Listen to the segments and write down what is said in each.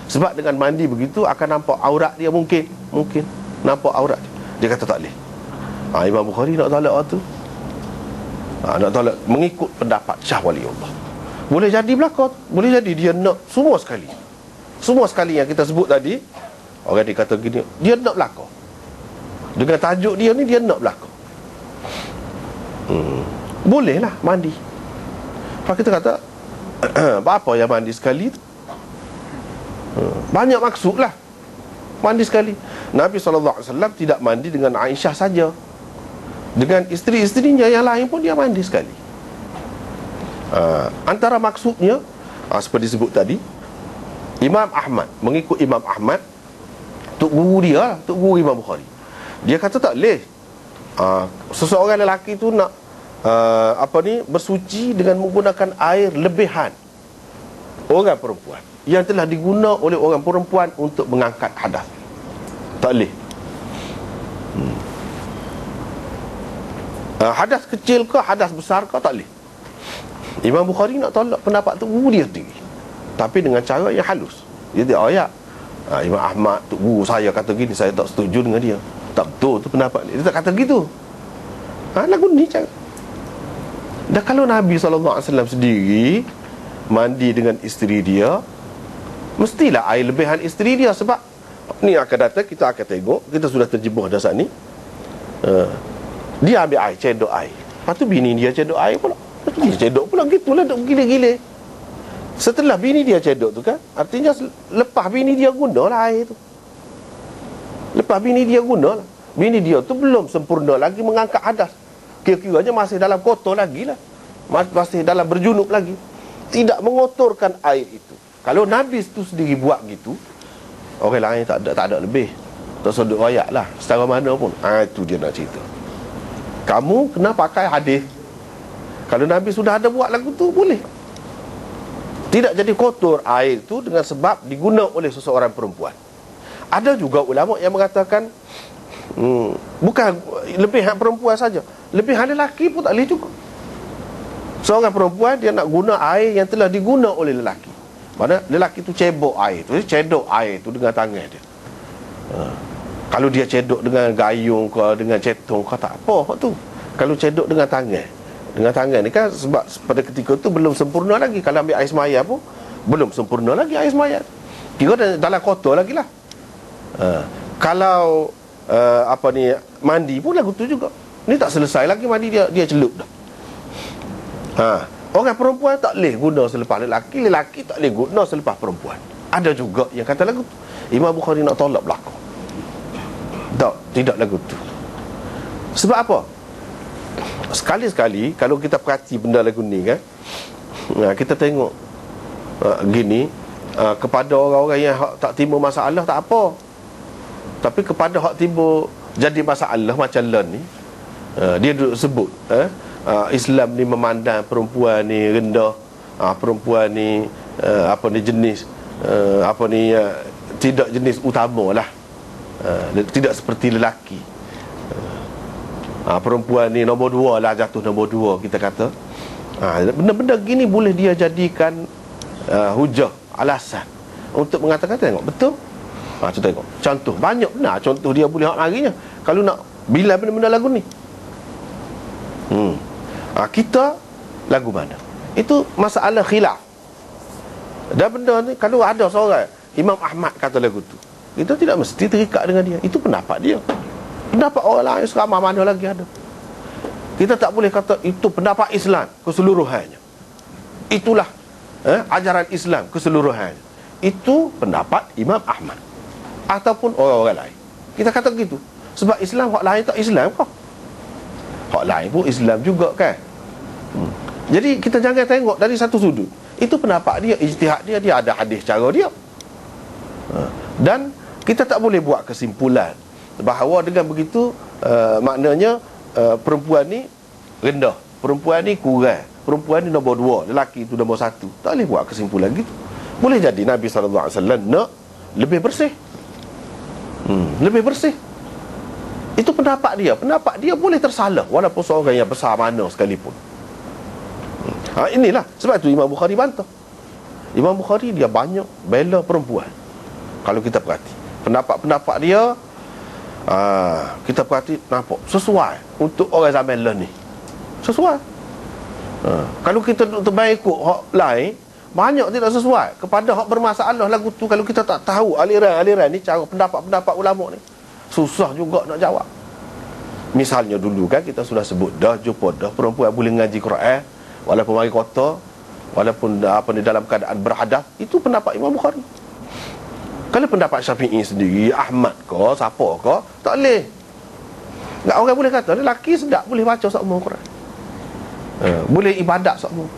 Sebab dengan mandi begitu akan nampak aurat dia, mungkin nampak aurat dia. Dia kata tak boleh. Imam Bukhari nak tolak waktu nak tolak mengikut pendapat Syah Waliullah. Boleh jadi belakang, boleh jadi dia nak semua sekali yang kita sebut tadi. Orang dia kata gini, dia nak belakang. Dengan tajuk dia ni, dia nak belakang. Bolehlah mandi. Lepas kita kata apa yang mandi sekali tu? Banyak maksud lah mandi sekali. Nabi SAW tidak mandi dengan Aisyah saja, dengan isteri-isterinya yang lain pun dia mandi sekali. Antara maksudnya seperti disebut tadi, Imam Ahmad, mengikut Imam Ahmad, tok guru dia, tok guru Imam Bukhari, dia kata tak boleh seseorang lelaki tu nak bersuci dengan menggunakan air lebihan orang perempuan yang telah diguna oleh orang perempuan untuk mengangkat hadas. Tak boleh. Hadas kecil ke hadas besar ke tak boleh. Imam Bukhari nak tolak pendapat tu guru dia sendiri, tapi dengan cara yang halus. Dia tak ayat Imam Ahmad tu guru saya kata gini, saya tak setuju dengan dia. Tak betul tu pendapat dia. Dia tak kata gitu. Lagu ni cara. Dan kalau Nabi SAW sendiri mandi dengan isteri dia, mestilah air lebihan isteri dia. Sebab ni akan datang, kita akan tengok, kita sudah terjebak dah saat ni. Dia ambil air, cedok air. Lepas tu bini dia cedok air pula. Lepas tu dia cedok pula, gitulah duk gila-gila. Setelah bini dia cedok tu kan, artinya lepas bini dia gunalah air tu. Lepas bini dia gunalah, bini dia tu belum sempurna lagi mengangkat hadas. Kira-kiranya masih dalam kotor lagi lah, masih dalam berjunub lagi, tidak mengotorkan air itu. Kalau Nabi itu sendiri buat gitu, orang lain tak ada lebih, tak sudut rakyat lah, secara mana pun. Itu dia nak cerita. Kamu kena pakai hadis. Kalau Nabi sudah ada buat lagu tu, boleh. Tidak jadi kotor air itu dengan sebab diguna oleh seseorang perempuan. Ada juga ulama yang mengatakan bukan lebihan perempuan saja, lebihan lelaki pun tak boleh juga. Seorang perempuan dia nak guna air yang telah diguna oleh lelaki. Mana lelaki tu cebok air tu, cedok air tu dengan tangan dia. Kalau dia cedok dengan gayung ke, dengan cetong ke, tak apa tu. Kalau cedok dengan tangan ni kan, sebab pada ketika tu belum sempurna lagi. Kalau ambil air semaya pun belum sempurna lagi air semaya. Kira dalam kotor lagi lah. Kalau mandi pun lagu tu juga. Ni tak selesai lagi mandi, dia celup dah. Orang perempuan tak boleh guna selepas lelaki, lelaki tak boleh guna selepas perempuan. Ada juga yang kata lagu tu. Imam Bukhari nak tolak belakang. Tak, tidak lagu tu. Sebab apa? Sekali-sekali kalau kita perhati benda lagu ni kan, kita tengok gini, kepada orang-orang yang tak timbul masalah tak apa. Tapi kepada hak timbul jadi masalah macam Len ni, dia duduk sebut Islam ni memandang perempuan ni rendah, perempuan ni jenis tidak jenis utama lah, tidak seperti lelaki. Perempuan ni nombor dua lah, jatuh nombor dua kita kata. Benda-benda gini boleh dia jadikan hujah, alasan untuk mengatakan, tengok betul. Tengok contoh, banyak benar contoh dia boleh hak harinya kalau nak bila benda-benda lagu ni. Kita lagu mana? Itu masalah khilaf. Dan benda ni kalau ada seorang Imam Ahmad kata lagu tu, kita tidak mesti terikat dengan dia. Itu pendapat dia. Pendapat orang lain seramai mana lagi ada. Kita tak boleh kata itu pendapat Islam keseluruhannya. Itulah ajaran Islam keseluruhannya. Itu pendapat Imam Ahmad ataupun orang-orang lain. Kita kata begitu. Sebab Islam hak lain tak Islam kah? Hak lain pun Islam juga kan. Jadi kita jangan tengok dari satu sudut. Itu pendapat dia, ijtihad dia, dia ada hadis cara dia. Dan kita tak boleh buat kesimpulan bahawa dengan begitu maknanya perempuan ni rendah, perempuan ni kurang, perempuan ni nombor dua, lelaki itu nombor satu. Tak boleh buat kesimpulan gitu. Boleh jadi Nabi SAW nak lebih bersih, lebih bersih. Itu pendapat dia. Pendapat dia boleh tersalah walaupun seorang yang besar mana sekalipun. Inilah sebab tu Imam Bukhari bantah. Imam Bukhari dia banyak bela perempuan. Kalau kita perhati pendapat-pendapat dia, kita perhati, nampak sesuai untuk orang zaman ni. Sesuai. Kalau kita terbaik ikut hak lain, banyak tidak sesuai kepada hak bermasalah lagu tu. Kalau kita tak tahu aliran-aliran ni, cara pendapat-pendapat ulama ni, susah juga nak jawab. Misalnya dulu kan kita sudah sebut dah, jumpa dah perempuan boleh ngaji Quran walaupun mari kota, walaupun di dalam keadaan berhadas. Itu pendapat Imam Bukhari. Kalau pendapat Syafi'i sendiri, Ahmad ke, siapa ke, tak boleh. Tak, orang boleh kata lelaki sedap boleh baca semua Quran, boleh ibadat semua,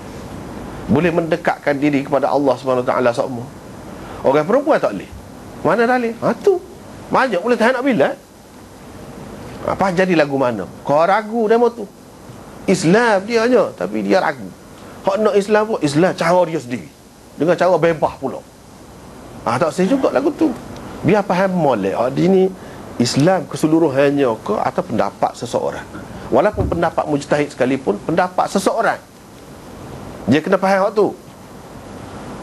boleh mendekatkan diri kepada Allah SWT semua. Orang perempuan tak boleh. Mana dalil? Tu banyak boleh tahan nak bila. Apa jadi lagu mana? Kau ragu demo tu. Islam dia hanya, tapi dia ragu. Hak nak Islam pun Islam cara dia sendiri, dengan cara bebas pula. Tak saya juga lagu tu. Biar faham molek. Di ni Islam keseluruhannya ke atau pendapat seseorang. Walaupun pendapat mujtahid sekalipun, pendapat seseorang, dia kena faham hak tu.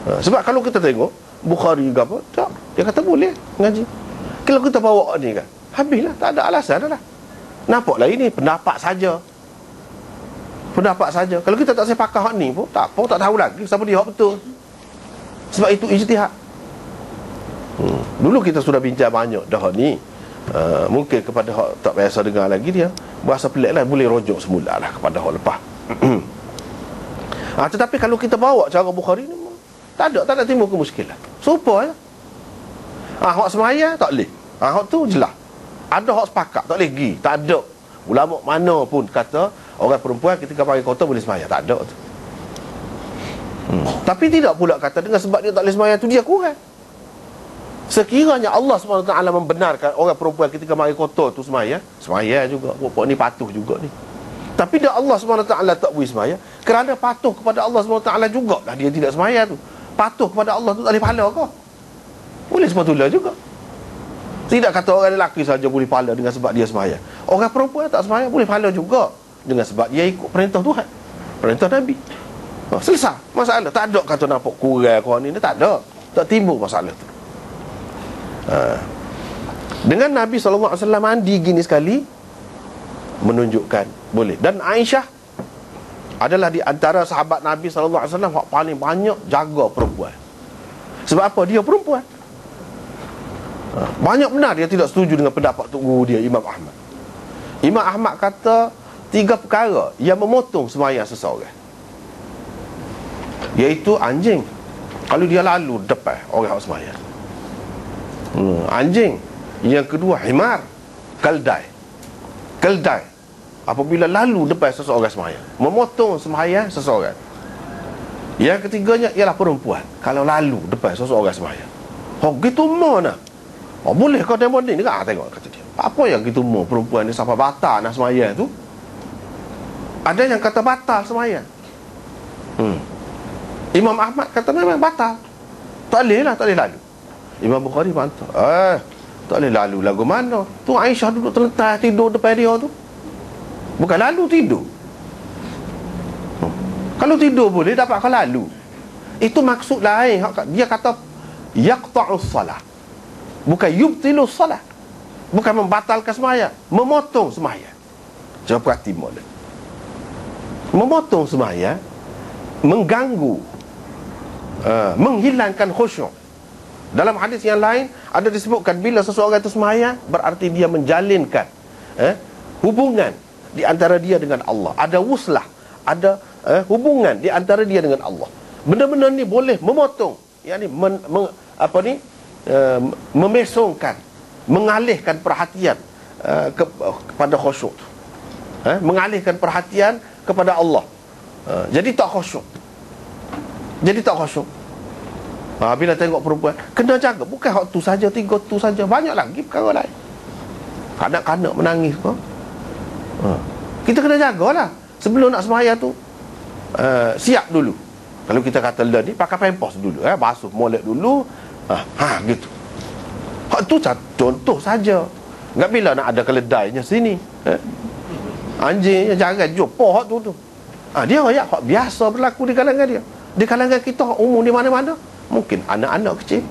Sebab kalau kita tengok Bukhari ke apa, tak, dia kata boleh ngaji. Kalau kita bawa ni kan, habislah, tak ada alasan dah. Nampaklah ini pendapat saja. Pendapat saja. Kalau kita tak sepakat hak ni pun tak apa, tak tahu lagi siapa dia hak betul. Sebab itu ijtihad. Dulu kita sudah bincang banyak dah ni. Mungkin kepada hak tak biasa dengar lagi dia, bahasa pelik lah, boleh rujuk semula lah kepada hak lepas. Tetapi kalau kita bawa cara Bukhari ni, tak ada timbul kemuskilan. Serupa je. Hak semaya tak boleh. Hak tu jelas. Ada hak sepakat tak boleh pergi. Tak ada ulama mana pun kata orang perempuan ketika pergi kota boleh semaya. Tak ada tu. Tapi tidak pula kata dengan sebab dia tak boleh semaya tu dia kurang. Sekiranya Allah SWT membenarkan orang perempuan ketika pergi kota tu semaya, semaya juga. Pokok ni patuh juga ni. Tapi dah Allah SWT tak boleh semaya, kerana patuh kepada Allah SWT jugalah dia tidak semaya tu. Patuh kepada Allah tu tak boleh pahala kau. Boleh sepatutnya juga. Tidak kata orang lelaki saja boleh pahala dengan sebab dia semaya. Orang perempuan tak semaya boleh pahala juga dengan sebab dia ikut perintah Tuhan, perintah Nabi. Selesai masalah. Tak ada kata nampak kurang kau ni, tak ada. Tak timbul masalah tu. Dengan Nabi SAW mandi gini sekali menunjukkan boleh. Dan Aisyah adalah di antara sahabat Nabi SAW yang paling banyak jaga perempuan. Sebab apa? Dia perempuan. Banyak benar dia tidak setuju dengan pendapat tok guru dia, Imam Ahmad. Imam Ahmad kata 3 perkara yang memotong sembahyang seseorang, iaitu anjing kalau dia lalu depan orang sembahyang. Anjing. Yang kedua himar, keldai apabila lalu depan seseorang sembahyang, memotong sembahyang seseorang. Yang ketiganya ialah perempuan kalau lalu depan seseorang sembahyang. Gitu mana? Boleh kau demo ni kan? Tengok kata dia. Apa yang gitu mau perempuan ni sampai batal nak sembahyang tu? Ada yang kata batal sembahyang. Imam Ahmad kata memang batal. Tak boleh lah, tak boleh lalu. Imam Bukhari bantah. Tak boleh lalu lagu mana? Tu Aisyah duduk terletak tidur depan dia tu. Bukan lalu tidur. Kalau tidur boleh dapat kau lalu. Itu maksud lain. Dia kata yaqta'us salah, bukan yubtilus salah. Bukan membatalkan sembahyang, memotong sembahyang. Coba perhati molek. Memotong sembahyang, mengganggu, menghilangkan khusyuk. Dalam hadis yang lain ada disebutkan bila seseorang itu sembahyang, berarti dia menjalinkan hubungan di antara dia dengan Allah. Ada wuslah, ada hubungan di antara dia dengan Allah. Benda-benda ni boleh memotong, yakni memesongkan, mengalihkan perhatian kepada khusyuk, mengalihkan perhatian kepada Allah. Jadi tak khusyuk. Bila tengok perempuan kena jaga, bukan hak tu saja, 3 tu saja, banyak lagi perkara lain. Kanak-kanak menangis kau, kita kena jagalah. Sebelum nak sembahyang tu, siap dulu. Kalau kita kata ni, pakai pampers dulu, basuh molek dulu, gitu. Hak tu contoh saja. Enggak bila nak ada keledainya sini, anjingnya jangan jumpa hak tu. Dia hak biasa berlaku di kalangan dia. Di kalangan kita umum di mana-mana. Mungkin anak-anak kecil